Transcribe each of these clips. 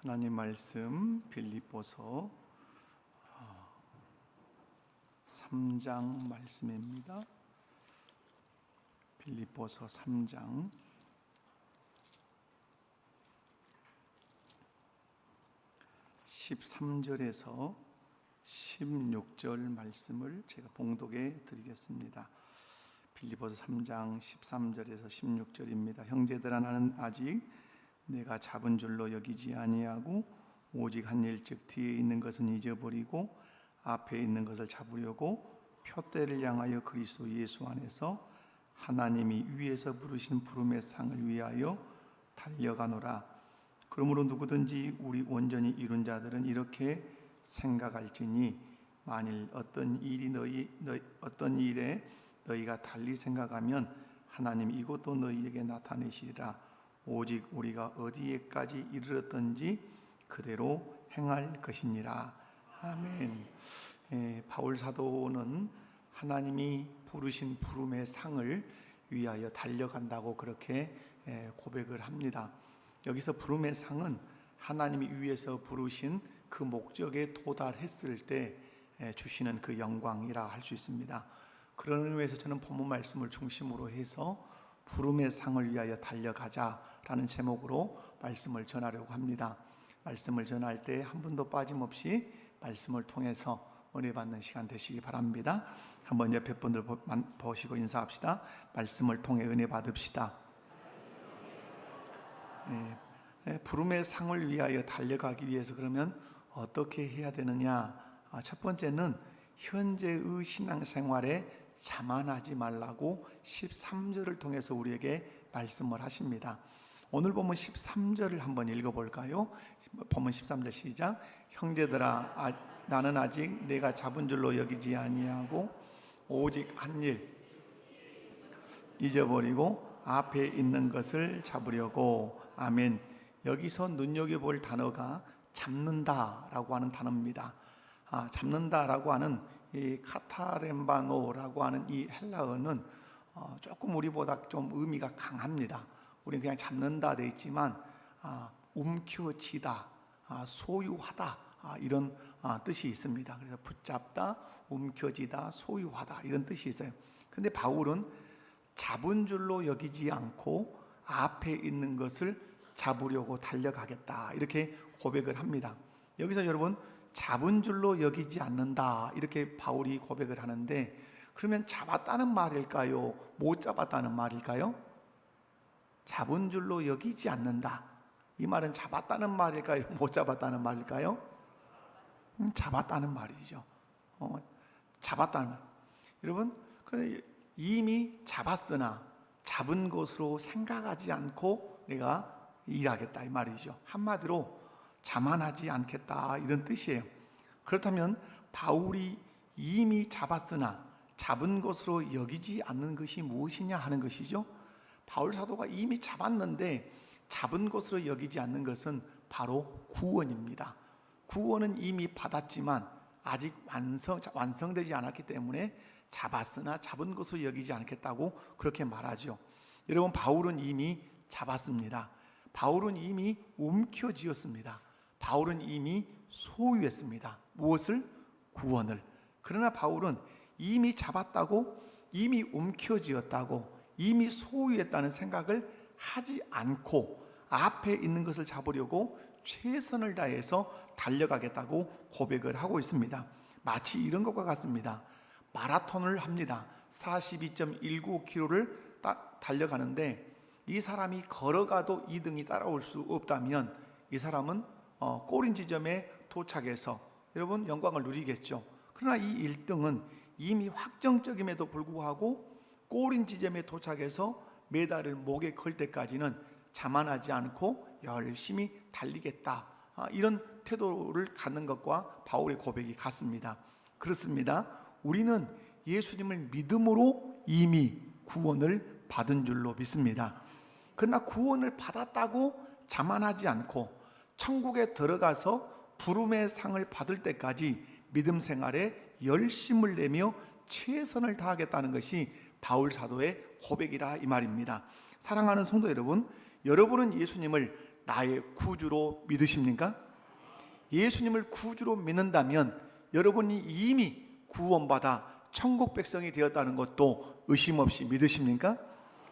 하나님 말씀 빌립보서 3장 말씀입니다. 빌립보서 3장 13절에서 16절 말씀을 제가 봉독해 드리겠습니다. 빌립보서 3장 13절에서 16절입니다. 형제들아, 나는 아직 내가 잡은 줄로 여기지 아니하고 오직 한 일 즉 뒤에 있는 것은 잊어버리고 앞에 있는 것을 잡으려고 표대를 향하여 그리스도 예수 안에서 하나님이 위에서 부르신 부름의 상을 위하여 달려가노라. 그러므로 누구든지 우리 온전히 이룬 자들은 이렇게 생각할지니 만일 어떤 일에 너희가 달리 생각하면 하나님이 이것도 너희에게 나타내시리라. 오직 우리가 어디에까지 이르렀던지 그대로 행할 것이니라. 아멘. 바울 사도는 하나님이 부르신 부름의 상을 위하여 달려간다고 그렇게 고백을 합니다. 여기서 부름의 상은 하나님이 위에서 부르신 그 목적에 도달했을 때 주시는 그 영광이라 할 수 있습니다. 그런 의미에서 저는 본문 말씀을 중심으로 해서 부름의 상을 위하여 달려가자라는 제목으로 말씀을 전하려고 합니다. 말씀을 전할 때 한 분도 빠짐없이 말씀을 통해서 은혜 받는 시간 되시기 바랍니다. 한번 옆에 분들 보시고 인사합시다. 말씀을 통해 은혜 받읍시다. 부름의 상을 위하여 달려가기 위해서 그러면 어떻게 해야 되느냐? 첫 번째는 현재의 신앙생활에 자만하지 말라고 13절을 통해서 우리에게 말씀을 하십니다. 오늘 본문 13절을 한번 읽어볼까요? 본문 13절 시작. 형제들아, 나는 아직 내가 잡은 줄로 여기지 아니하고 오직 한 일 잊어버리고 앞에 있는 것을 잡으려고. 아멘. 여기서 눈여겨볼 단어가 잡는다라고 하는 단어입니다. 잡는다라고 하는 이 카타렘바노라고 하는 이 헬라어는 조금 우리보다 좀 의미가 강합니다. 우리는 그냥 잡는다 돼 있지만 움켜쥐다, 소유하다 이런 뜻이 있습니다. 그래서 붙잡다, 움켜쥐다, 소유하다 이런 뜻이 있어요. 그런데 바울은 잡은 줄로 여기지 않고 앞에 있는 것을 잡으려고 달려가겠다 이렇게 고백을 합니다. 여기서 여러분 잡은 줄로 여기지 않는다 이렇게 바울이 고백을 하는데, 그러면 잡았다는 말일까요? 못 잡았다는 말일까요? 잡은 줄로 여기지 않는다, 이 말은 잡았다는 말일까요? 못 잡았다는 말일까요? 잡았다는 말이죠. 잡았다는 말. 여러분, 이미 잡았으나 잡은 것으로 생각하지 않고 내가 일하겠다 이 말이죠. 한마디로 자만하지 않겠다 이런 뜻이에요. 그렇다면 바울이 이미 잡았으나 잡은 것으로 여기지 않는 것이 무엇이냐 하는 것이죠. 바울 사도가 이미 잡았는데 잡은 것으로 여기지 않는 것은 바로 구원입니다. 구원은 이미 받았지만 아직 완성되지 않았기 때문에 잡았으나 잡은 것으로 여기지 않겠다고 그렇게 말하죠. 여러분, 바울은 이미 잡았습니다. 바울은 이미 움켜쥐었습니다. 바울은 이미 소유했습니다. 무엇을? 구원을. 그러나 바울은 이미 잡았다고, 이미 움켜쥐었다고, 이미 소유했다는 생각을 하지 않고 앞에 있는 것을 잡으려고 최선을 다해서 달려가겠다고 고백을 하고 있습니다. 마치 이런 것과 같습니다. 마라톤을 합니다. 42.195km를 달려가는데 이 사람이 걸어가도 2등이 따라올 수 없다면 이 사람은 꼬린 지점에 도착해서 여러분 영광을 누리겠죠. 그러나 이 1등은 이미 확정적임에도 불구하고 꼬린 지점에 도착해서 메달을 목에 걸 때까지는 자만하지 않고 열심히 달리겠다, 이런 태도를 갖는 것과 바울의 고백이 같습니다. 그렇습니다. 우리는 예수님을 믿음으로 이미 구원을 받은 줄로 믿습니다. 그러나 구원을 받았다고 자만하지 않고 천국에 들어가서 부름의 상을 받을 때까지 믿음 생활에 열심을 내며 최선을 다하겠다는 것이 바울 사도의 고백이라 이 말입니다. 사랑하는 성도 여러분, 여러분은 예수님을 나의 구주로 믿으십니까? 예수님을 구주로 믿는다면 여러분이 이미 구원받아 천국 백성이 되었다는 것도 의심 없이 믿으십니까?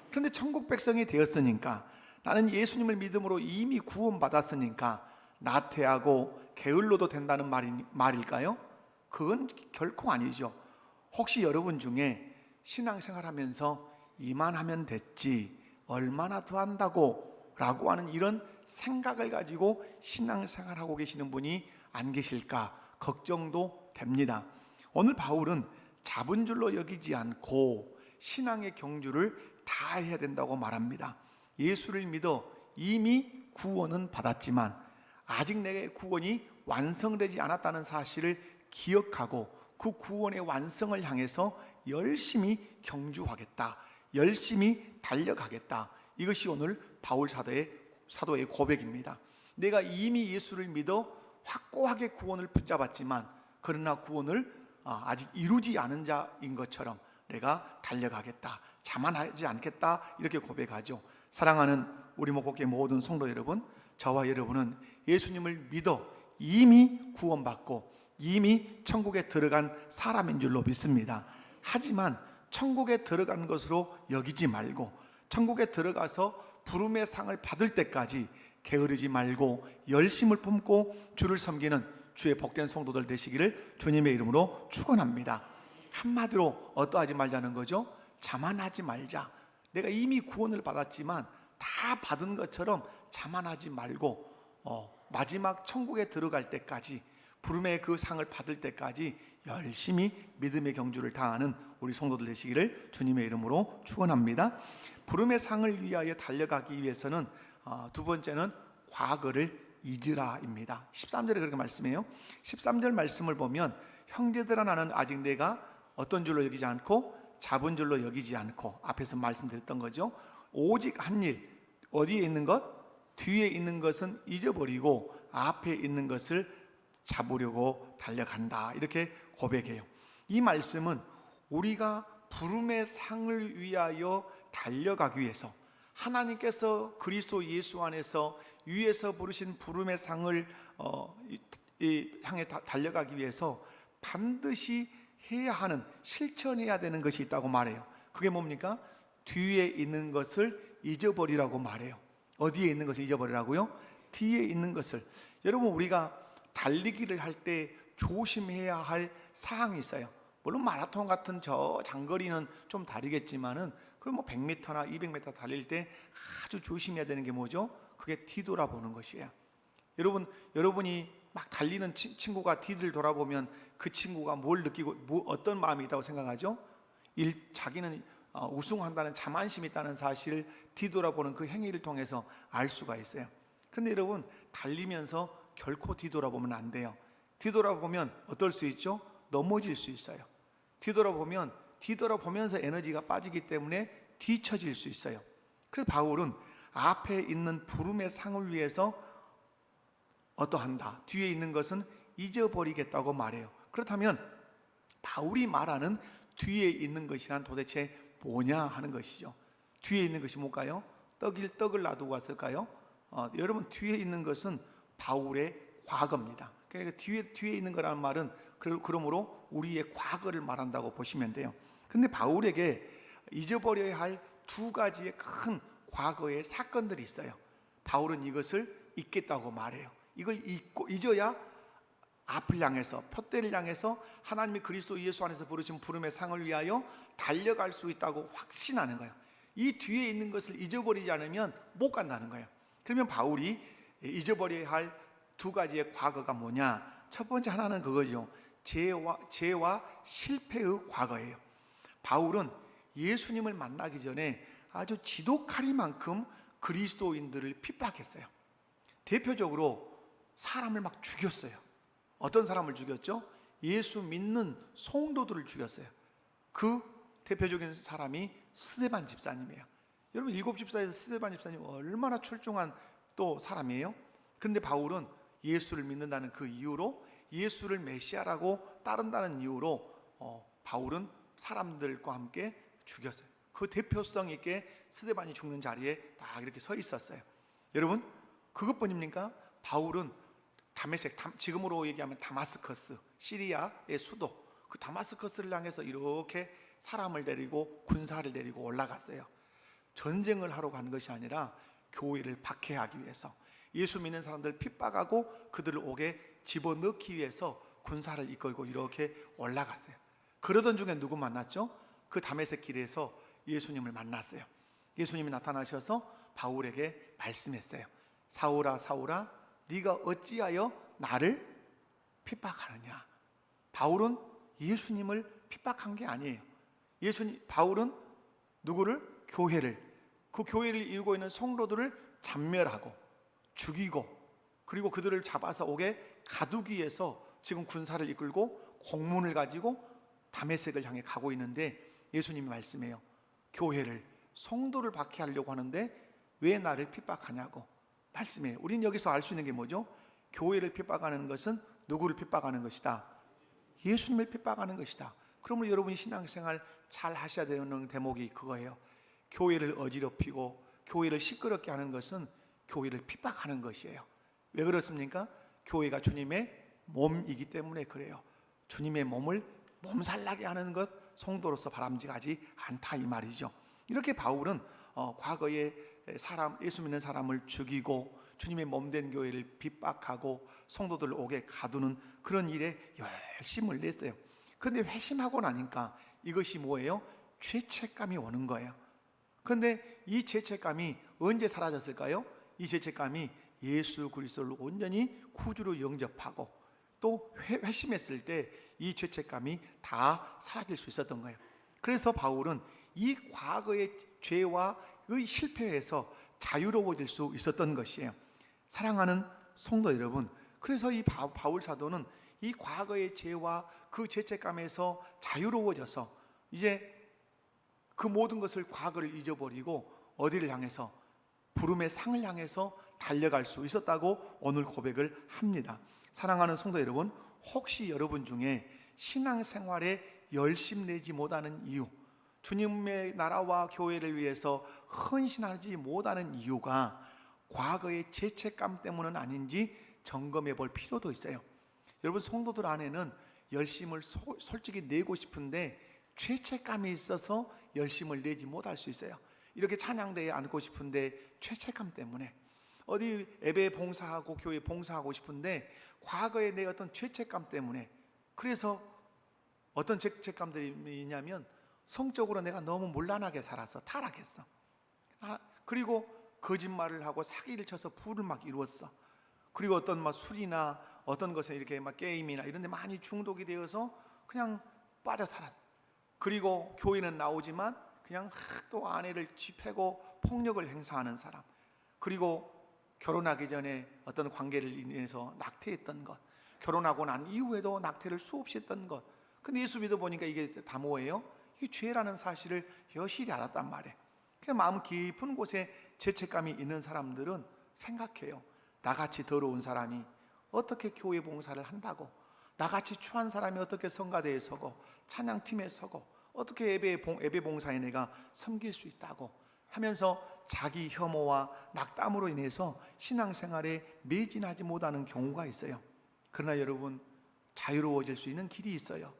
그런데 천국 백성이 되었으니까, 나는 예수님을 믿음으로 이미 구원받았으니까 나태하고 게을러도 된다는 말일까요? 그건 결코 아니죠. 혹시 여러분 중에 신앙생활하면서 이만하면 됐지, 얼마나 더 한다고 라고 하는 이런 생각을 가지고 신앙생활하고 계시는 분이 안 계실까 걱정도 됩니다. 오늘 바울은 잡은 줄로 여기지 않고 신앙의 경주를 다해야 된다고 말합니다. 예수를 믿어 이미 구원은 받았지만 아직 내 구원이 완성되지 않았다는 사실을 기억하고 그 구원의 완성을 향해서 열심히 경주하겠다, 열심히 달려가겠다. 이것이 오늘 바울 사도의 고백입니다. 내가 이미 예수를 믿어 확고하게 구원을 붙잡았지만 그러나 구원을 아직 이루지 않은 자인 것처럼 내가 달려가겠다, 자만하지 않겠다, 이렇게 고백하죠. 사랑하는 우리 목곡의 모든 성도 여러분, 저와 여러분은 예수님을 믿어 이미 구원받고 이미 천국에 들어간 사람인 줄로 믿습니다. 하지만 천국에 들어간 것으로 여기지 말고 천국에 들어가서 부름의 상을 받을 때까지 게으르지 말고 열심을 품고 주를 섬기는 주의 복된 성도들 되시기를 주님의 이름으로 축원합니다. 한마디로 어떠하지 말자는 거죠? 자만하지 말자. 내가 이미 구원을 받았지만 다 받은 것처럼 자만하지 말고 마지막 천국에 들어갈 때까지, 부름의 그 상을 받을 때까지 열심히 믿음의 경주를 다하는 우리 성도들 되시기를 주님의 이름으로 축원합니다. 부름의 상을 위하여 달려가기 위해서는 두 번째는 과거를 잊으라입니다. 13절에 그렇게 말씀해요. 13절 말씀을 보면 형제들아 나는 아직 내가 어떤 줄로 여기지 않고 잡은 줄로 여기지 않고, 앞에서 말씀드렸던 거죠. 오직 한 일, 어디에 있는 것? 뒤에 있는 것은 잊어버리고 앞에 있는 것을 잡으려고 달려간다, 이렇게 고백해요. 이 말씀은 우리가 부름의 상을 위하여 달려가기 위해서, 하나님께서 그리스도 예수 안에서 위에서 부르신 부름의 상을 향해 달려가기 위해서 반드시 해야 하는, 실천해야 되는 것이 있다고 말해요. 그게 뭡니까? 뒤에 있는 것을 잊어버리라고 말해요. 어디에 있는 것을 잊어버리라고요? 뒤에 있는 것을. 여러분, 우리가 달리기를 할 때 조심해야 할 사항이 있어요. 물론 마라톤 같은 저 장거리는 좀 다르겠지만은, 그럼 뭐 100m나 200m 달릴 때 아주 조심해야 되는 게 뭐죠? 그게 뒤돌아보는 것이에요. 여러분이 막 달리는 친구가 뒤를 돌아보면 그 친구가 뭘 느끼고 어떤 마음이 있다고 생각하죠? 자기는 우승한다는 자만심이 있다는 사실을 뒤돌아보는 그 행위를 통해서 알 수가 있어요. 그런데 여러분, 달리면서 결코 뒤돌아보면 안 돼요. 뒤돌아보면 어떨 수 있죠? 넘어질 수 있어요. 뒤돌아보면서 에너지가 빠지기 때문에 뒤처질 수 있어요. 그래서 바울은 앞에 있는 부름의 상을 위해서 어떠한다, 뒤에 있는 것은 잊어버리겠다고 말해요. 그렇다면 바울이 말하는 뒤에 있는 것이란 도대체 뭐냐 하는 것이죠. 뒤에 있는 것이 뭘까요? 떡을 놔두고 왔을까요? 여러분, 뒤에 있는 것은 바울의 과거입니다. 그러니까 뒤에 있는 거라는 말은 그러므로 우리의 과거를 말한다고 보시면 돼요. 근데 바울에게 잊어버려야 할 두 가지의 큰 과거의 사건들이 있어요. 바울은 이것을 잊겠다고 말해요. 이걸 잊어야 앞을 향해서, 표대를 향해서 하나님이 그리스도 예수 안에서 부르신 부름의 상을 위하여 달려갈 수 있다고 확신하는 거예요. 이 뒤에 있는 것을 잊어버리지 않으면 못 간다는 거예요. 그러면 바울이 잊어버려야 할 두 가지의 과거가 뭐냐? 첫 번째 하나는 그거죠. 죄와 실패의 과거예요. 바울은 예수님을 만나기 전에 아주 지독하리만큼 그리스도인들을 핍박했어요. 대표적으로 사람을 막 죽였어요. 어떤 사람을 죽였죠? 예수 믿는 성도들을 죽였어요. 그 대표적인 사람이 스데반 집사님이에요. 여러분, 일곱 집사에서 스데반 집사님 얼마나 출중한 또 사람이에요. 그런데 바울은 예수를 믿는다는 그 이유로, 예수를 메시아라고 따른다는 이유로 바울은 사람들과 함께 죽였어요. 그 대표성 있게 스데반이 죽는 자리에 딱 이렇게 서 있었어요. 여러분, 그것뿐입니까? 바울은 다메섹, 지금으로 얘기하면 다마스커스, 시리아의 수도, 그 다마스커스를 향해서 이렇게 사람을 데리고 군사를 데리고 올라갔어요. 전쟁을 하러 간 것이 아니라 교회를 박해하기 위해서, 예수 믿는 사람들 핍박하고 그들을 옥에 집어넣기 위해서 군사를 이끌고 이렇게 올라갔어요. 그러던 중에 누구 만났죠? 그 다메섹 길에서 예수님을 만났어요. 예수님이 나타나셔서 바울에게 말씀했어요. 사울아 사울아, 네가 어찌하여 나를 핍박하느냐. 바울은 예수님을 핍박한 게 아니에요. 바울은 누구를? 교회를, 그 교회를 이루고 있는 성도들을 잡멸하고 죽이고, 그리고 그들을 잡아서 옥에 가두기 위해서 지금 군사를 이끌고 공문을 가지고 다메섹을 향해 가고 있는데, 예수님이 말씀해요. 교회를, 성도를 박해하려고 하는데 왜 나를 핍박하냐고 말씀해요. 우리는 여기서 알 수 있는 게 뭐죠? 교회를 핍박하는 것은 누구를 핍박하는 것이다? 예수님을 핍박하는 것이다. 그러면 여러분이 신앙생활 잘 하셔야 되는 대목이 그거예요. 교회를 어지럽히고 교회를 시끄럽게 하는 것은 교회를 핍박하는 것이에요. 왜 그렇습니까? 교회가 주님의 몸이기 때문에 그래요. 주님의 몸을 몸살나게 하는 것, 성도로서 바람직하지 않다, 이 말이죠. 이렇게 바울은 과거에 예수 믿는 사람을 죽이고 주님의 몸된 교회를 핍박하고 성도들을 옥에 가두는 그런 일에 열심을 냈어요. 그런데 회심하고 나니까 이것이 뭐예요? 죄책감이 오는 거예요. 그런데 이 죄책감이 언제 사라졌을까요? 이 죄책감이 예수 그리스도를 온전히 구주로 영접하고 또 회심했을 때 이 죄책감이 다 사라질 수 있었던 거예요. 그래서 바울은 이 과거의 죄와 그 실패에서 자유로워질 수 있었던 것이에요. 사랑하는 성도 여러분, 그래서 이 바울 사도는 이 과거의 죄와 그 죄책감에서 자유로워져서 이제 그 모든 것을, 과거를 잊어버리고 어디를 향해서? 부름의 상을 향해서 달려갈 수 있었다고 오늘 고백을 합니다. 사랑하는 성도 여러분, 혹시 여러분 중에 신앙생활에 열심 내지 못하는 이유, 주님의 나라와 교회를 위해서 헌신하지 못하는 이유가 과거의 죄책감 때문은 아닌지 점검해 볼 필요도 있어요. 여러분, 성도들 안에는 열심을 솔직히 내고 싶은데 죄책감이 있어서 열심을 내지 못할 수 있어요. 이렇게 찬양대에 앉고 싶은데 죄책감 때문에, 어디 예배 봉사하고 교회 봉사하고 싶은데 과거에 내 어떤 죄책감 때문에, 그래서 어떤 죄책감들이 있냐면 성적으로 내가 너무 문란하게 살아서 타락했어. 그리고 거짓말을 하고 사기를 쳐서 부를 막 이루었어. 그리고 어떤 막 술이나 어떤 것에 이렇게 막 게임이나 이런 데 많이 중독이 되어서 그냥 빠져 살았어. 그리고 교회는 나오지만 그냥 또 아내를 쥐패고 폭력을 행사하는 사람, 그리고 결혼하기 전에 어떤 관계를 인해서 낙태했던 것, 결혼하고 난 이후에도 낙태를 수없이 했던 것. 근데 예수 믿어 보니까 이게 다 뭐예요? 이게 죄라는 사실을 여실히 알았단 말이에요. 그냥 마음 깊은 곳에 죄책감이 있는 사람들은 생각해요. 나같이 더러운 사람이 어떻게 교회 봉사를 한다고, 나같이 추한 사람이 어떻게 성가대에 서고 찬양팀에 서고 어떻게 예배 봉사에 내가 섬길 수 있다고 하면서 자기 혐오와 낙담으로 인해서 신앙생활에 매진하지 못하는 경우가 있어요. 그러나 여러분, 자유로워질 수 있는 길이 있어요.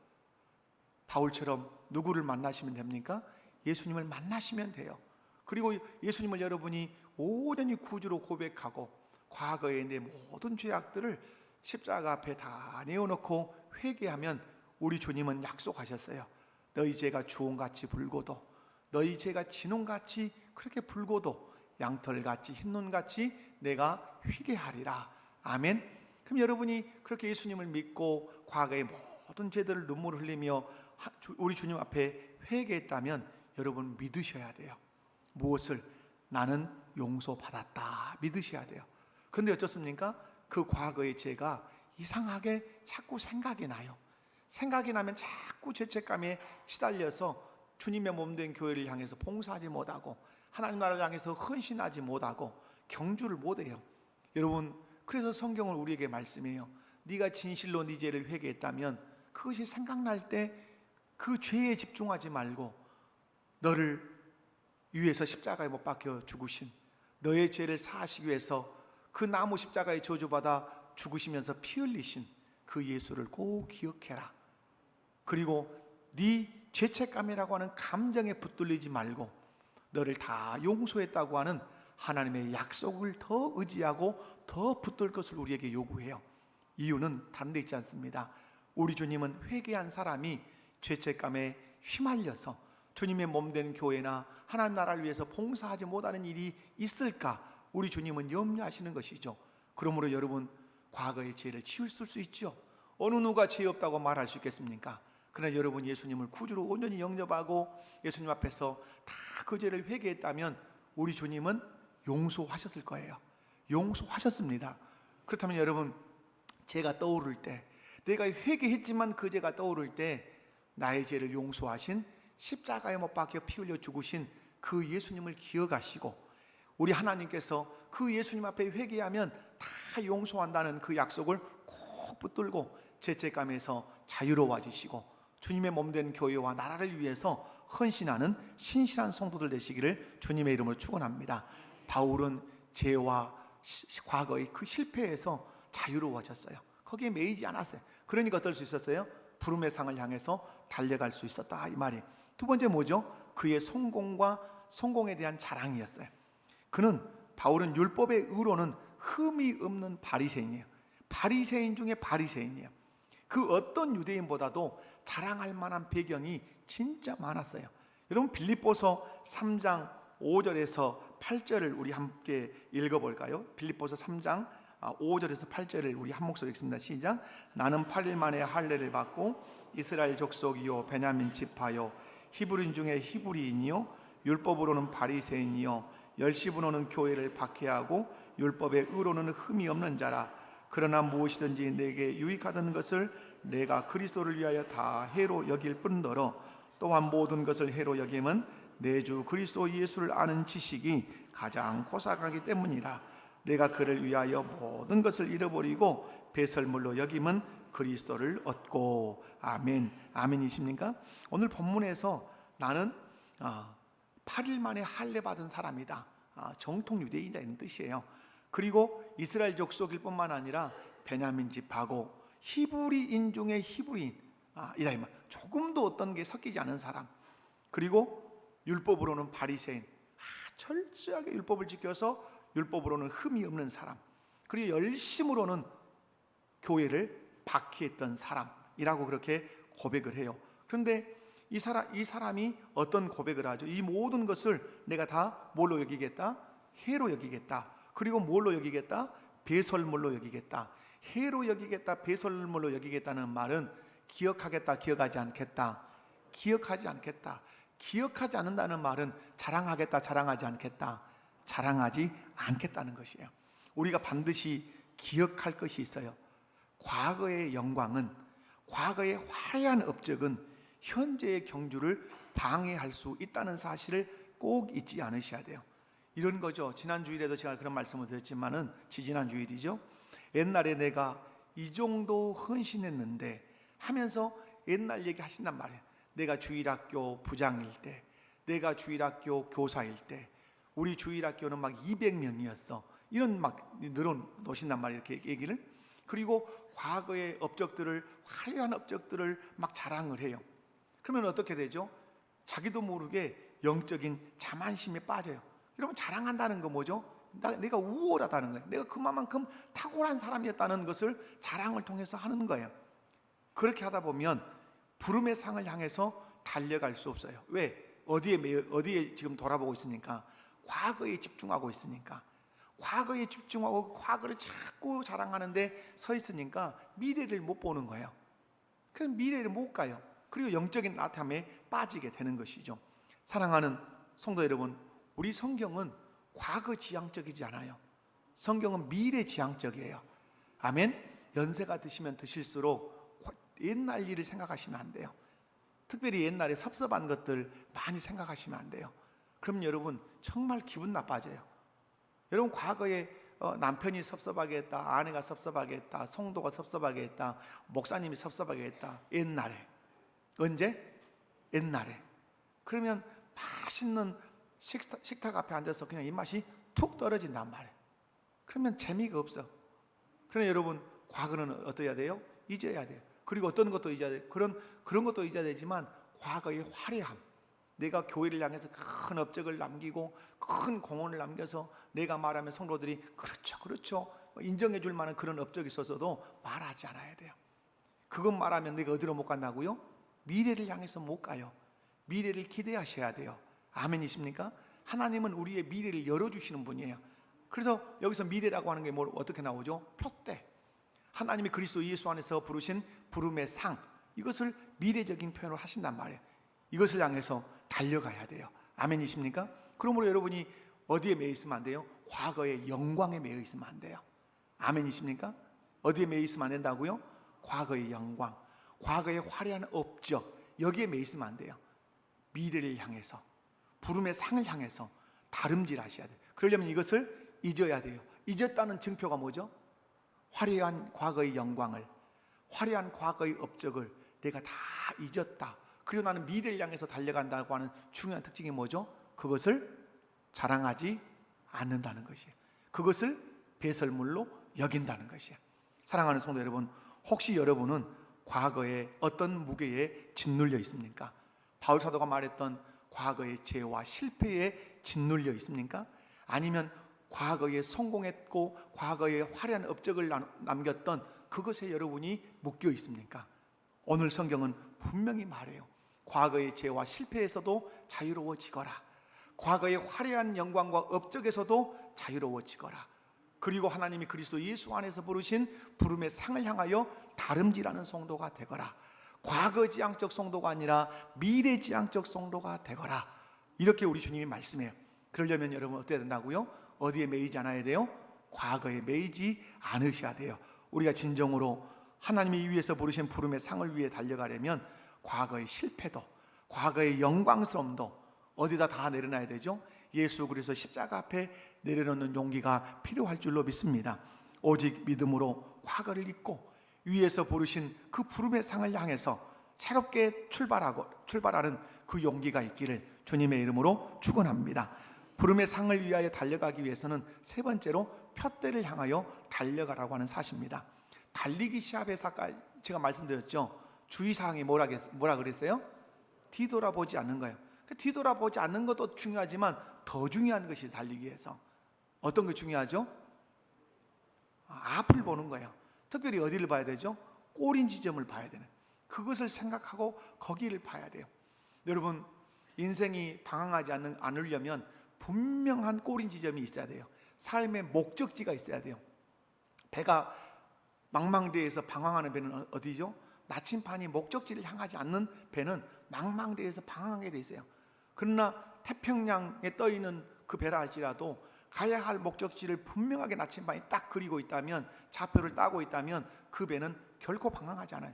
바울처럼 누구를 만나시면 됩니까? 예수님을 만나시면 돼요. 그리고 예수님을 여러분이 온전히 구주로 고백하고 과거의 내 모든 죄악들을 십자가 앞에 다 내어놓고 회개하면 우리 주님은 약속하셨어요. 너희 죄가 주홍같이 붉고도, 너희 죄가 진홍같이 그렇게 붉고도 양털같이 흰눈같이 내가 휘게 하리라. 아멘. 그럼 여러분이 그렇게 예수님을 믿고 과거의 모든 죄들을 눈물을 흘리며 우리 주님 앞에 회개했다면 여러분 믿으셔야 돼요. 무엇을? 나는 용서받았다 믿으셔야 돼요. 그런데 어쩌습니까? 그 과거의 죄가 이상하게 자꾸 생각이 나요. 생각이 나면 자꾸 죄책감에 시달려서 주님의 몸된 교회를 향해서 봉사하지 못하고 하나님 나라를 향해서 헌신하지 못하고 경주를 못해요. 여러분, 그래서 성경은 우리에게 말씀해요. 네가 진실로 네 죄를 회개했다면 그것이 생각날 때 그 죄에 집중하지 말고 너를 위해서 십자가에 못 박혀 죽으신, 너의 죄를 사하시기 위해서 그 나무 십자가에 저주받아 죽으시면서 피 흘리신 그 예수를 꼭 기억해라. 그리고 네 죄책감이라고 하는 감정에 붙들리지 말고 너를 다 용서했다고 하는 하나님의 약속을 더 의지하고 더 붙들 것을 우리에게 요구해요. 이유는 다른 데 있지 않습니다. 우리 주님은 회개한 사람이 죄책감에 휘말려서 주님의 몸된 교회나 하나님 나라를 위해서 봉사하지 못하는 일이 있을까 우리 주님은 염려하시는 것이죠. 그러므로 여러분, 과거의 죄를 치울 수 있죠. 어느 누가 죄 없다고 말할 수 있겠습니까? 그러나 여러분, 예수님을 구주로 온전히 영접하고 예수님 앞에서 다 그 죄를 회개했다면 우리 주님은 용서하셨을 거예요. 용서하셨습니다. 그렇다면 여러분, 죄가 떠오를 때, 내가 회개했지만 그 죄가 떠오를 때 나의 죄를 용서하신, 십자가에 못 박혀 피 흘려 죽으신 그 예수님을 기억하시고, 우리 하나님께서 그 예수님 앞에 회개하면 다 용서한다는 그 약속을 꼭 붙들고 죄책감에서 자유로워지시고 주님의 몸된 교회와 나라를 위해서 헌신하는 신실한 성도들 되시기를 주님의 이름으로 축원합니다. 바울은 죄와 과거의 그 실패에서 자유로워졌어요. 거기에 매이지 않았어요. 그러니까 어떨 수 있었어요? 부름의 상을 향해서 달려갈 수 있었다, 이 말이에요. 두 번째 뭐죠? 그의 성공에 대한 자랑이었어요. 바울은 율법의 의로는 흠이 없는 바리새인이에요. 바리새인 중에 바리새인이에요. 그 어떤 유대인보다도 자랑할 만한 배경이 진짜 많았어요. 여러분, 빌립보서 3장 5절에서 8절을 우리 함께 읽어볼까요? 빌립보서 3장 5절에서 8절을 우리 한 목소리 읽습니다. 시작. 나는 8일 만에 할례를 받고 이스라엘 족속이요 베냐민 지파요 히브리인 중에 히브리인이요 율법으로는 바리새인이요 열심으로는 교회를 박해하고 율법의 의로는 흠이 없는 자라. 그러나 무엇이든지 내게 유익하던 것을 내가 그리스도를 위하여 다 해로 여길 뿐더러 또한 모든 것을 해로 여김은 내 주 그리스도 예수를 아는 지식이 가장 고상하기 때문이라. 내가 그를 위하여 모든 것을 잃어버리고 배설물로 여김은 그리스도를 얻고. 아멘. 아멘이십니까? 오늘 본문에서 나는 8일 만에 할례 받은 사람이다, 정통 유대인이다, 이런 뜻이에요. 그리고 이스라엘 족속일 뿐만 아니라 베냐민 집하고 히브리인 중에 히브리인, 이다, 이 말. 조금도 어떤 게 섞이지 않은 사람. 그리고 율법으로는 바리새인, 철저하게 율법을 지켜서 율법으로는 흠이 없는 사람. 그리고 열심으로는 교회를 박해했던 사람이라고 그렇게 고백을 해요. 그런데 이 사람이 어떤 고백을 하죠? 이 모든 것을 내가 다 뭘로 여기겠다? 해로 여기겠다. 그리고 뭘로 여기겠다? 배설물로 여기겠다. 해로 여기겠다, 배설물로 여기겠다는 말은 기억하겠다, 기억하지 않겠다. 기억하지 않겠다. 기억하지 않는다는 말은 자랑하겠다, 자랑하지 않겠다. 자랑하지 않겠다는 것이에요. 우리가 반드시 기억할 것이 있어요. 과거의 영광은, 과거의 화려한 업적은 현재의 경주를 방해할 수 있다는 사실을 꼭 잊지 않으셔야 돼요. 이런 거죠. 지난 주일에도 제가 그런 말씀을 드렸지만은, 지지난 주일이죠. 옛날에 내가 이 정도 헌신했는데 하면서 옛날 얘기 하신단 말이에요. 내가 주일학교 부장일 때, 내가 주일학교 교사일 때, 우리 주일학교는 막 200명이었어. 이런 막 늘어놓으신단 말이에요. 이렇게 얘기를. 그리고 과거의 업적들을, 화려한 업적들을 막 자랑을 해요. 그러면 어떻게 되죠? 자기도 모르게 영적인 자만심에 빠져요. 여러분, 자랑한다는 거 뭐죠? 내가 우월하다는 거예요. 내가 그만큼 탁월한 사람이었다는 것을 자랑을 통해서 하는 거예요. 그렇게 하다 보면 부름의 상을 향해서 달려갈 수 없어요. 왜? 어디에 지금 돌아보고 있으니까? 과거에 집중하고 있으니까. 과거에 집중하고 과거를 자꾸 자랑하는데 서 있으니까 미래를 못 보는 거예요. 그래서 미래를 못 가요. 그리고 영적인 나탐에 빠지게 되는 것이죠. 사랑하는 성도 여러분, 우리 성경은 과거 지향적이지 않아요. 성경은 미래 지향적이에요. 아멘. 연세가 드시면 드실수록 옛날 일을 생각하시면 안 돼요. 특별히 옛날에 섭섭한 것들 많이 생각하시면 안 돼요. 그럼 여러분 정말 기분 나빠져요. 여러분, 과거에 남편이 섭섭하게 했다, 아내가 섭섭하게 했다, 성도가 섭섭하게 했다, 목사님이 섭섭하게 했다. 옛날에. 언제? 옛날에. 그러면 맛있는 식탁 앞에 앉아서 그냥 입맛이 툭 떨어진단 말이에요. 그러면 재미가 없어. 그러나 여러분, 과거는 어떠해야 돼요? 잊어야 돼요. 그리고 어떤 것도 잊어야 돼요. 그런 것도 잊어야 되지만 과거의 화려함, 내가 교회를 향해서 큰 업적을 남기고 큰 공헌을 남겨서 내가 말하면 성도들이 그렇죠, 그렇죠 인정해 줄 만한 그런 업적이 있어서도 말하지 않아야 돼요. 그것 말하면 내가 어디로 못 간다고요? 미래를 향해서 못 가요. 미래를 기대하셔야 돼요. 아멘이십니까? 하나님은 우리의 미래를 열어주시는 분이에요. 그래서 여기서 미래라고 하는 게 어떻게 나오죠? 표대. 하나님이 그리스도 예수 안에서 부르신 부름의 상, 이것을 미래적인 표현을 하신단 말이에요. 이것을 향해서 달려가야 돼요. 아멘이십니까? 그러므로 여러분이 어디에 매여 있으면 안 돼요? 과거의 영광에 매여 있으면 안 돼요. 아멘이십니까? 어디에 매여 있으면 안 된다고요? 과거의 영광, 과거의 화려한 업적, 여기에 매여 있으면 안 돼요. 미래를 향해서, 부름의 상을 향해서 다름질하셔야 돼요. 그러려면 이것을 잊어야 돼요. 잊었다는 증표가 뭐죠? 화려한 과거의 영광을, 화려한 과거의 업적을 내가 다 잊었다. 그리고 나는 미래를 향해서 달려간다고 하는 중요한 특징이 뭐죠? 그것을 자랑하지 않는다는 것이에요. 그것을 배설물로 여긴다는 것이에요. 사랑하는 성도 여러분, 혹시 여러분은 과거에 어떤 무게에 짓눌려 있습니까? 바울 사도가 말했던 과거의 죄와 실패에 짓눌려 있습니까? 아니면 과거에 성공했고 과거에 화려한 업적을 남겼던 그것에 여러분이 묶여 있습니까? 오늘 성경은 분명히 말해요. 과거의 죄와 실패에서도 자유로워지거라. 과거의 화려한 영광과 업적에서도 자유로워지거라. 그리고 하나님이 그리스도 예수 안에서 부르신 부름의 상을 향하여 다름질하는 성도가 되거라. 과거지향적 성도가 아니라 미래지향적 성도가 되거라. 이렇게 우리 주님이 말씀해요. 그러려면 여러분 어떻게 된다고요? 어디에 매이지 않아야 돼요? 과거에 매이지 않으셔야 돼요. 우리가 진정으로 하나님이 위에서 부르신 부름의 상을 위해 달려가려면 과거의 실패도, 과거의 영광스러움도 어디다 다 내려놔야 되죠? 예수 그리스도 십자가 앞에 내려놓는 용기가 필요할 줄로 믿습니다. 오직 믿음으로 과거를 잊고 위에서 부르신 그 부름의 상을 향해서 새롭게 출발하는 그 용기가 있기를 주님의 이름으로 축원합니다. 부름의 상을 위하여 달려가기 위해서는 세 번째로 푯대를 향하여 달려가라고 하는 사실입니다. 달리기 시합에서 아까 제가 말씀드렸죠. 주의사항이 뭐라 그랬어요? 뒤돌아보지 않는 거예요. 뒤돌아보지 않는 것도 중요하지만 더 중요한 것이 달리기에서 어떤 게 중요하죠? 앞을 보는 거예요. 특별히 어디를 봐야 되죠? 꼬린 지점을 봐야 되는, 그것을 생각하고 거기를 봐야 돼요. 여러분, 인생이 방황하지 않으려면 분명한 꼬린 지점이 있어야 돼요. 삶의 목적지가 있어야 돼요. 배가 망망대해에서 방황하는 배는 어디죠? 나침반이 목적지를 향하지 않는 배는 망망대해에서 방황하게 돼 있어요. 그러나 태평양에 떠 있는 그 배라 할지라도 가야 할 목적지를 분명하게 나침반이 딱 그리고 있다면, 좌표를 따고 있다면 그 배는 결코 방황하지 않아요.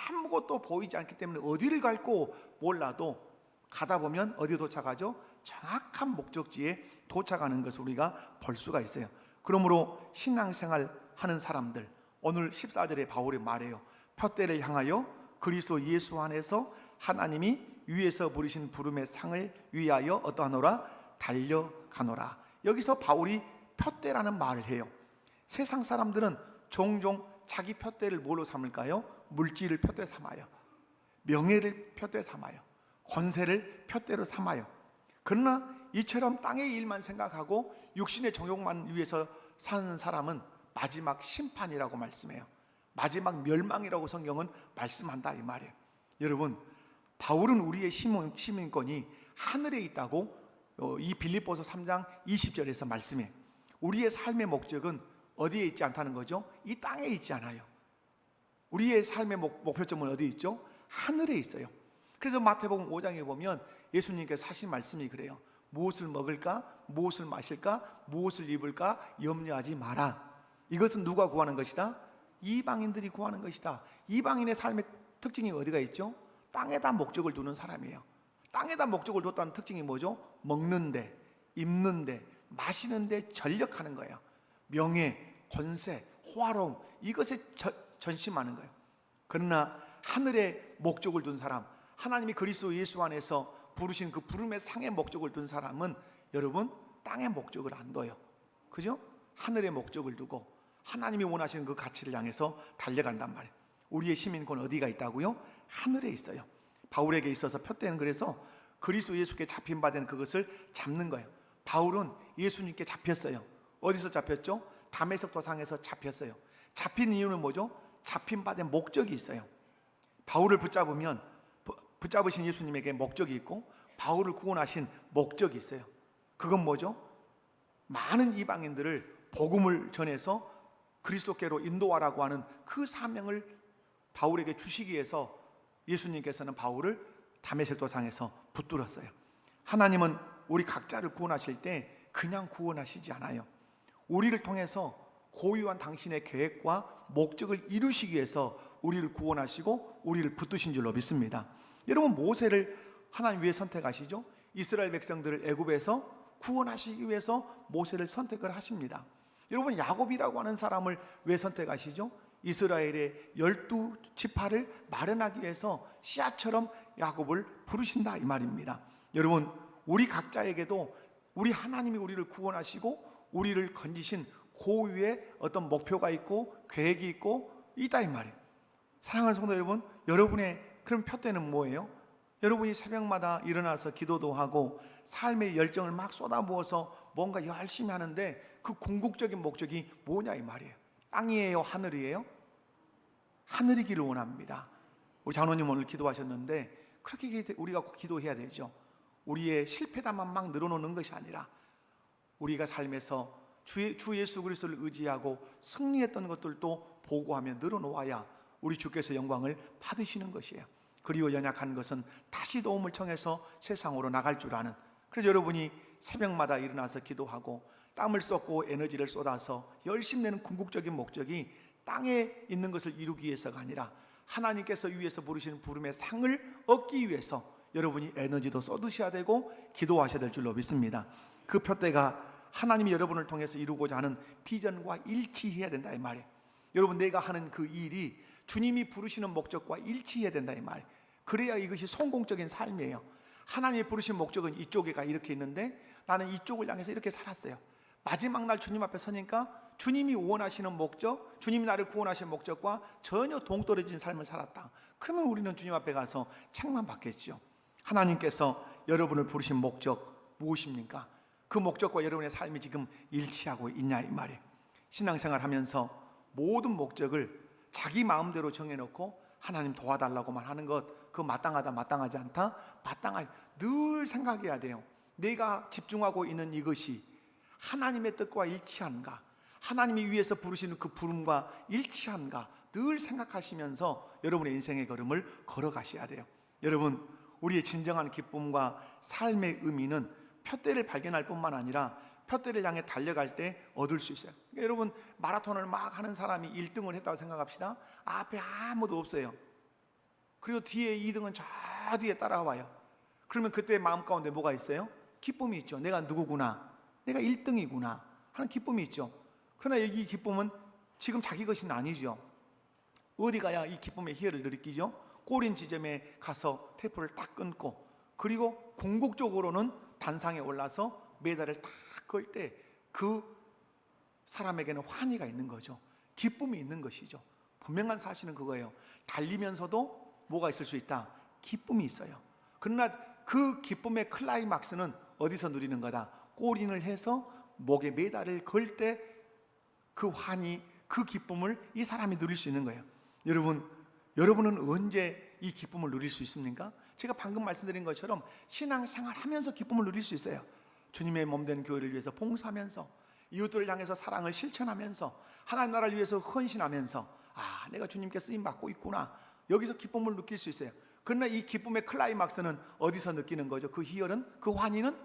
아무것도 보이지 않기 때문에 어디를 갈고 몰라도 가다 보면 어디에 도착하죠? 정확한 목적지에 도착하는 것을 우리가 볼 수가 있어요. 그러므로 신앙생활 하는 사람들, 오늘 14절에 바울이 말해요. 푯대를 향하여 그리스도 예수 안에서 하나님이 위에서 부르신 부름의 상을 위하여 어떠하노라? 달려가노라. 여기서 바울이 푯대라는 말을 해요. 세상 사람들은 종종 자기 푯대를 뭘로 삼을까요? 물질을 푯대 삼아요. 명예를 푯대 삼아요. 권세를 푯대로 삼아요. 그러나 이처럼 땅의 일만 생각하고 육신의 정욕만 위해서 사는 사람은 마지막 심판이라고 말씀해요. 마지막 멸망이라고 성경은 말씀한다 이 말이에요. 여러분, 바울은 우리의 시민권이 하늘에 있다고 이 빌립보서 3장 20절에서 말씀해. 우리의 삶의 목적은 어디에 있지 않다는 거죠? 이 땅에 있지 않아요. 우리의 삶의 목표점은 어디에 있죠? 하늘에 있어요. 그래서 마태복음 5장에 보면 예수님께서 하신 말씀이 그래요. 무엇을 먹을까? 무엇을 마실까? 무엇을 입을까? 염려하지 마라. 이것은 누가 구하는 것이다? 이방인들이 구하는 것이다. 이방인의 삶의 특징이 어디가 있죠? 땅에다 목적을 두는 사람이에요. 땅에다 목적을 뒀다는 특징이 뭐죠? 먹는데, 입는데, 마시는데 전력하는 거예요. 명예, 권세, 호화로움, 이것에 전심하는 거예요. 그러나 하늘에 목적을 둔 사람, 하나님이 그리스도 예수 안에서 부르신 그 부름의 상의 목적을 둔 사람은 여러분 땅의 목적을 안 둬요. 그죠? 하늘의 목적을 두고 하나님이 원하시는 그 가치를 향해서 달려간단 말이에요. 우리의 시민권 어디가 있다고요? 하늘에 있어요. 바울에게 있어서 표대는 그래서 그리스도 예수께 잡힌 바 된 그것을 잡는 거예요. 바울은 예수님께 잡혔어요. 어디서 잡혔죠? 다메섹 도상에서 잡혔어요. 잡힌 이유는 뭐죠? 잡힌 바 된 목적이 있어요. 바울을 붙잡으신 예수님에게 목적이 있고 바울을 구원하신 목적이 있어요. 그건 뭐죠? 많은 이방인들을 복음을 전해서 그리스도께로 인도하라고 하는 그 사명을 바울에게 주시기 위해서 예수님께서는 바울을 다메섹 도상에서 붙들었어요. 하나님은 우리 각자를 구원하실 때 그냥 구원하시지 않아요. 우리를 통해서 고유한 당신의 계획과 목적을 이루시기 위해서 우리를 구원하시고 우리를 붙드신 줄로 믿습니다. 여러분, 모세를 하나님 왜 선택하시죠? 이스라엘 백성들을 애굽에서 구원하시기 위해서 모세를 선택을 하십니다. 여러분, 야곱이라고 하는 사람을 왜 선택하시죠? 이스라엘의 12지파를 마련하기 위해서 씨앗처럼 야곱을 부르신다, 이 말입니다. 여러분, 우리 각자에게도 우리 하나님이 우리를 구원하시고 우리를 건지신 고유의 어떤 목표가 있고 계획이 있고 있다, 이 말이에요. 사랑하는 성도 여러분, 여러분의 그런 표대는 뭐예요? 여러분이 새벽마다 일어나서 기도도 하고 삶의 열정을 막 쏟아부어서 뭔가 열심히 하는데 그 궁극적인 목적이 뭐냐, 이 말이에요. 땅이에요, 하늘이에요? 하늘이기를 원합니다. 우리 장로님 오늘 기도하셨는데 그렇게 우리가 기도해야 되죠. 우리의 실패담만 막 늘어놓는 것이 아니라 우리가 삶에서 주 예수 그리스도를 의지하고 승리했던 것들도 보고하며 늘어놓아야 우리 주께서 영광을 받으시는 것이에요. 그리고 연약한 것은 다시 도움을 청해서 세상으로 나갈 줄 아는, 그래서 여러분이 새벽마다 일어나서 기도하고 땀을 쏟고 에너지를 쏟아서 열심히 내는 궁극적인 목적이 땅에 있는 것을 이루기 위해서가 아니라 하나님께서 위에서 부르시는 부름의 상을 얻기 위해서 여러분이 에너지도 쏟으셔야 되고 기도하셔야 될 줄로 믿습니다. 그 표대가 하나님이 여러분을 통해서 이루고자 하는 비전과 일치해야 된다, 이 말이에요. 여러분, 내가 하는 그 일이 주님이 부르시는 목적과 일치해야 된다, 이 말이에요. 그래야 이것이 성공적인 삶이에요. 하나님이 부르신 목적은 이쪽에가 이렇게 있는데 나는 이쪽을 향해서 이렇게 살았어요. 마지막 날 주님 앞에 서니까 주님이 원하시는 목적, 주님이 나를 구원하신 목적과 전혀 동떨어진 삶을 살았다. 그러면 우리는 주님 앞에 가서 책만 받겠죠. 하나님께서 여러분을 부르신 목적 무엇입니까? 그 목적과 여러분의 삶이 지금 일치하고 있냐, 이 말이에요. 신앙생활 하면서 모든 목적을 자기 마음대로 정해놓고 하나님 도와달라고만 하는 것, 그거 마땅하다 마땅하지 않다, 마땅하지, 늘 생각해야 돼요. 내가 집중하고 있는 이것이 하나님의 뜻과 일치한가, 하나님이 위에서 부르시는 그 부름과 일치한가 늘 생각하시면서 여러분의 인생의 걸음을 걸어가셔야 돼요. 여러분, 우리의 진정한 기쁨과 삶의 의미는 표대를 발견할 뿐만 아니라 표대를 향해 달려갈 때 얻을 수 있어요. 그러니까 여러분, 마라톤을 막 하는 사람이 1등을 했다고 생각합시다. 앞에 아무도 없어요. 그리고 뒤에 2등은 저 뒤에 따라와요. 그러면 그때 마음 가운데 뭐가 있어요? 기쁨이 있죠. 내가 누구구나, 내가 1등이구나 하는 기쁨이 있죠. 그러나 이 기쁨은 지금 자기 것이 아니죠. 어디 가야 이 기쁨의 희열을 느끼죠? 꼬린 지점에 가서 테이프를 딱 끊고, 그리고 궁극적으로는 단상에 올라서 메달을 딱 걸 때 그 사람에게는 환희가 있는 거죠. 기쁨이 있는 것이죠. 분명한 사실은 그거예요. 달리면서도 뭐가 있을 수 있다? 기쁨이 있어요. 그러나 그 기쁨의 클라이막스는 어디서 누리는 거다? 꼬린을 해서 목에 메달을 걸 때 그 환희, 그 기쁨을 이 사람이 누릴 수 있는 거예요. 여러분은 언제 이 기쁨을 누릴 수 있습니까? 제가 방금 말씀드린 것처럼 신앙생활 하면서 기쁨을 누릴 수 있어요. 주님의 몸된 교회를 위해서 봉사하면서, 이웃들을 향해서 사랑을 실천하면서, 하나님 나라를 위해서 헌신하면서, 아, 내가 주님께 쓰임받고 있구나, 여기서 기쁨을 느낄 수 있어요. 그러나 이 기쁨의 클라이막스는 어디서 느끼는 거죠? 그 희열은, 그 환희는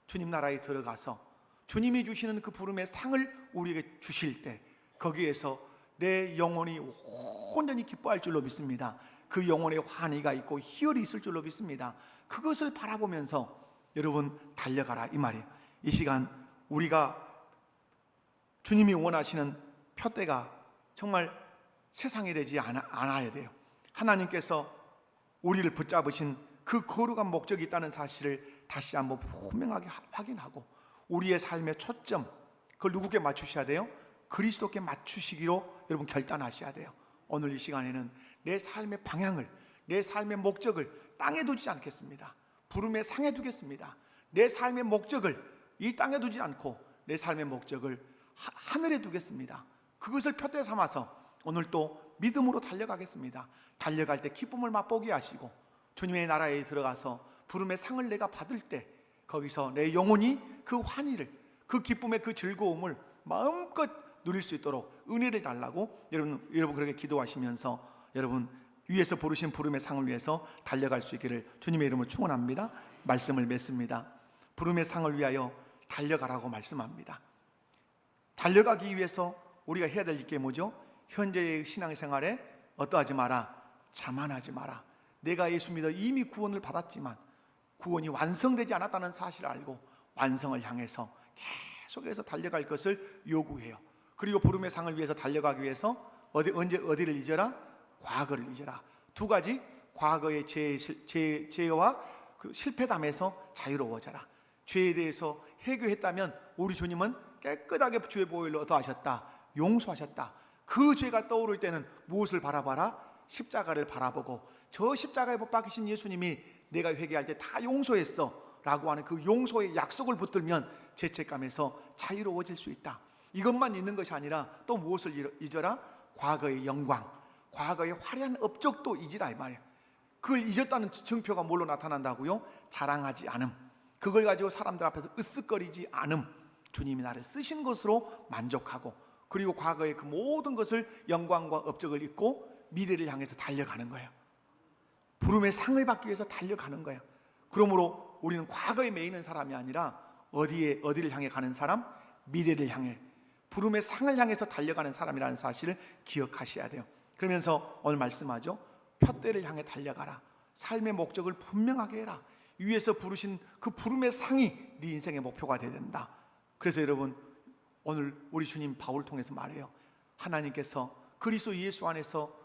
주님 나라에 들어가서 주님이 주시는 그 부름의 상을 우리에게 주실 때 거기에서 내 영혼이 온전히 기뻐할 줄로 믿습니다. 그 영혼의 환희가 있고 희열이 있을 줄로 믿습니다. 그것을 바라보면서 여러분 달려가라, 이 말이에요. 이 시간 우리가 주님이 원하시는 표대가 정말 세상이 되지 않아야 돼요. 하나님께서 우리를 붙잡으신 그 거룩한 목적이 있다는 사실을 다시 한번 분명하게 확인하고 우리의 삶의 초점, 그걸 누구께 맞추셔야 돼요? 그리스도께 맞추시기로 여러분 결단하셔야 돼요. 오늘 이 시간에는 내 삶의 방향을, 내 삶의 목적을 땅에 두지 않겠습니다. 부름의 상에 두겠습니다. 내 삶의 목적을 이 땅에 두지 않고 내 삶의 목적을 하늘에 두겠습니다. 그것을 표대 삼아서 오늘 또 믿음으로 달려가겠습니다. 달려갈 때 기쁨을 맛보게 하시고 주님의 나라에 들어가서 부름의 상을 내가 받을 때 거기서 내 영혼이 그 환희를, 그 기쁨의 그 즐거움을 마음껏 누릴 수 있도록 은혜를 달라고 여러분 그렇게 기도하시면서 여러분 위에서 부르신 부름의 상을 위해서 달려갈 수 있기를 주님의 이름으로 축원합니다. 말씀을 맺습니다. 부름의 상을 위하여 달려가라고 말씀합니다. 달려가기 위해서 우리가 해야 될 게 뭐죠? 현재의 신앙생활에 어떠하지 마라, 자만하지 마라. 내가 예수 믿어 이미 구원을 받았지만 구원이 완성되지 않았다는 사실을 알고 완성을 향해서 계속해서 달려갈 것을 요구해요. 그리고 부름의 상을 위해서 달려가기 위해서 언제 어디를 잊어라? 과거를 잊어라. 두 가지, 과거의 죄와 그 실패담에서 자유로워져라. 죄에 대해서 해결했다면 우리 주님은 깨끗하게 죄 보혈로 더하셨다, 용서하셨다. 그 죄가 떠오를 때는 무엇을 바라봐라? 십자가를 바라보고 저 십자가에 못 박히신 예수님이 내가 회개할 때 다 용서했어 라고 하는 그 용서의 약속을 붙들면 죄책감에서 자유로워질 수 있다. 이것만 있는 것이 아니라 또 무엇을 잊어라? 과거의 영광, 과거의 화려한 업적도 잊으라 이 말이에요. 그걸 잊었다는 증표가 뭘로 나타난다고요? 자랑하지 않음, 그걸 가지고 사람들 앞에서 으쓱거리지 않음, 주님이 나를 쓰신 것으로 만족하고 그리고 과거의 그 모든 것을 영광과 업적을 잊고 미래를 향해서 달려가는 거예요. 부름의 상을 받기 위해서 달려가는 거예요. 그러므로 우리는 과거에 매이는 사람이 아니라 어디를 향해 가는 사람? 미래를 향해, 부름의 상을 향해서 달려가는 사람이라는 사실을 기억하셔야 돼요. 그러면서 오늘 말씀하죠. 푯대를 향해 달려가라. 삶의 목적을 분명하게 해라. 위에서 부르신 그 부름의 상이 네 인생의 목표가 되어야 된다. 그래서 여러분 오늘 우리 주님 바울을 통해서 말해요. 하나님께서 그리스도 예수 안에서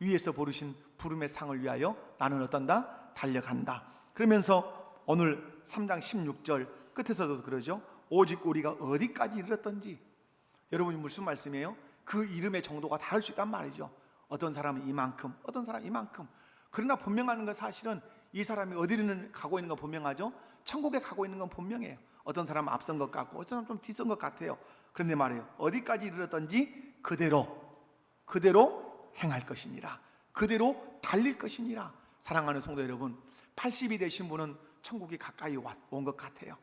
위에서 부르신 부름의 상을 위하여 나는 어떤다? 달려간다. 그러면서 오늘 3장 16절 끝에서도 그러죠. 오직 우리가 어디까지 이르렀던지. 여러분이 무슨 말씀이에요? 그 이름의 정도가 다를 수 있단 말이죠. 어떤 사람은 이만큼, 어떤 사람은 이만큼. 그러나 분명한 건 사실은 이 사람이 어디를 가고 있는 건 분명하죠. 천국에 가고 있는 건 분명해요. 어떤 사람은 앞선 것 같고 어떤 사람은 좀 뒤선 것 같아요. 그런데 말이에요. 어디까지 이르렀던지 그대로 행할 것이니라. 그대로 달릴 것이니라. 사랑하는 성도 여러분, 80이 되신 분은 천국이 가까이 온 것 같아요.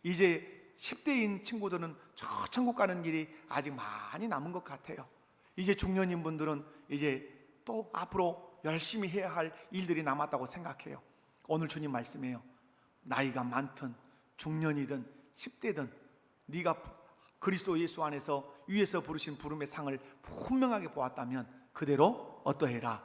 이제 10대인 친구들은 저 천국 가는 길이 아직 많이 남은 것 같아요. 이제 중년인 분들은 이제 또 앞으로 열심히 해야 할 일들이 남았다고 생각해요. 오늘 주님 말씀이에요. 나이가 많든 중년이든 10대든 네가 그리스도 예수 안에서 위에서 부르신 부름의 상을 분명하게 보았다면 그대로 어떠해라?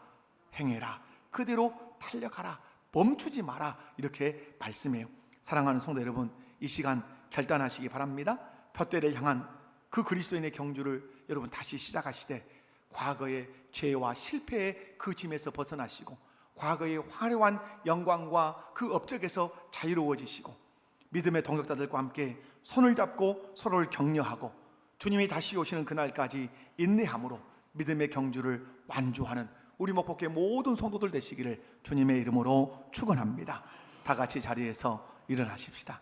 행해라. 그대로 달려가라. 멈추지 마라. 이렇게 말씀해요. 사랑하는 성도 여러분, 이 시간 결단하시기 바랍니다. 푯대를 향한 그 그리스도인의 경주를 여러분 다시 시작하시되 과거의 죄와 실패의 그 짐에서 벗어나시고 과거의 화려한 영광과 그 업적에서 자유로워지시고 믿음의 동역자들과 함께 손을 잡고 서로를 격려하고 주님이 다시 오시는 그날까지 인내함으로 믿음의 경주를 완주하는 우리 목포교회 모든 성도들 되시기를 주님의 이름으로 축원합니다. 다 같이 자리에서 일어나십시다.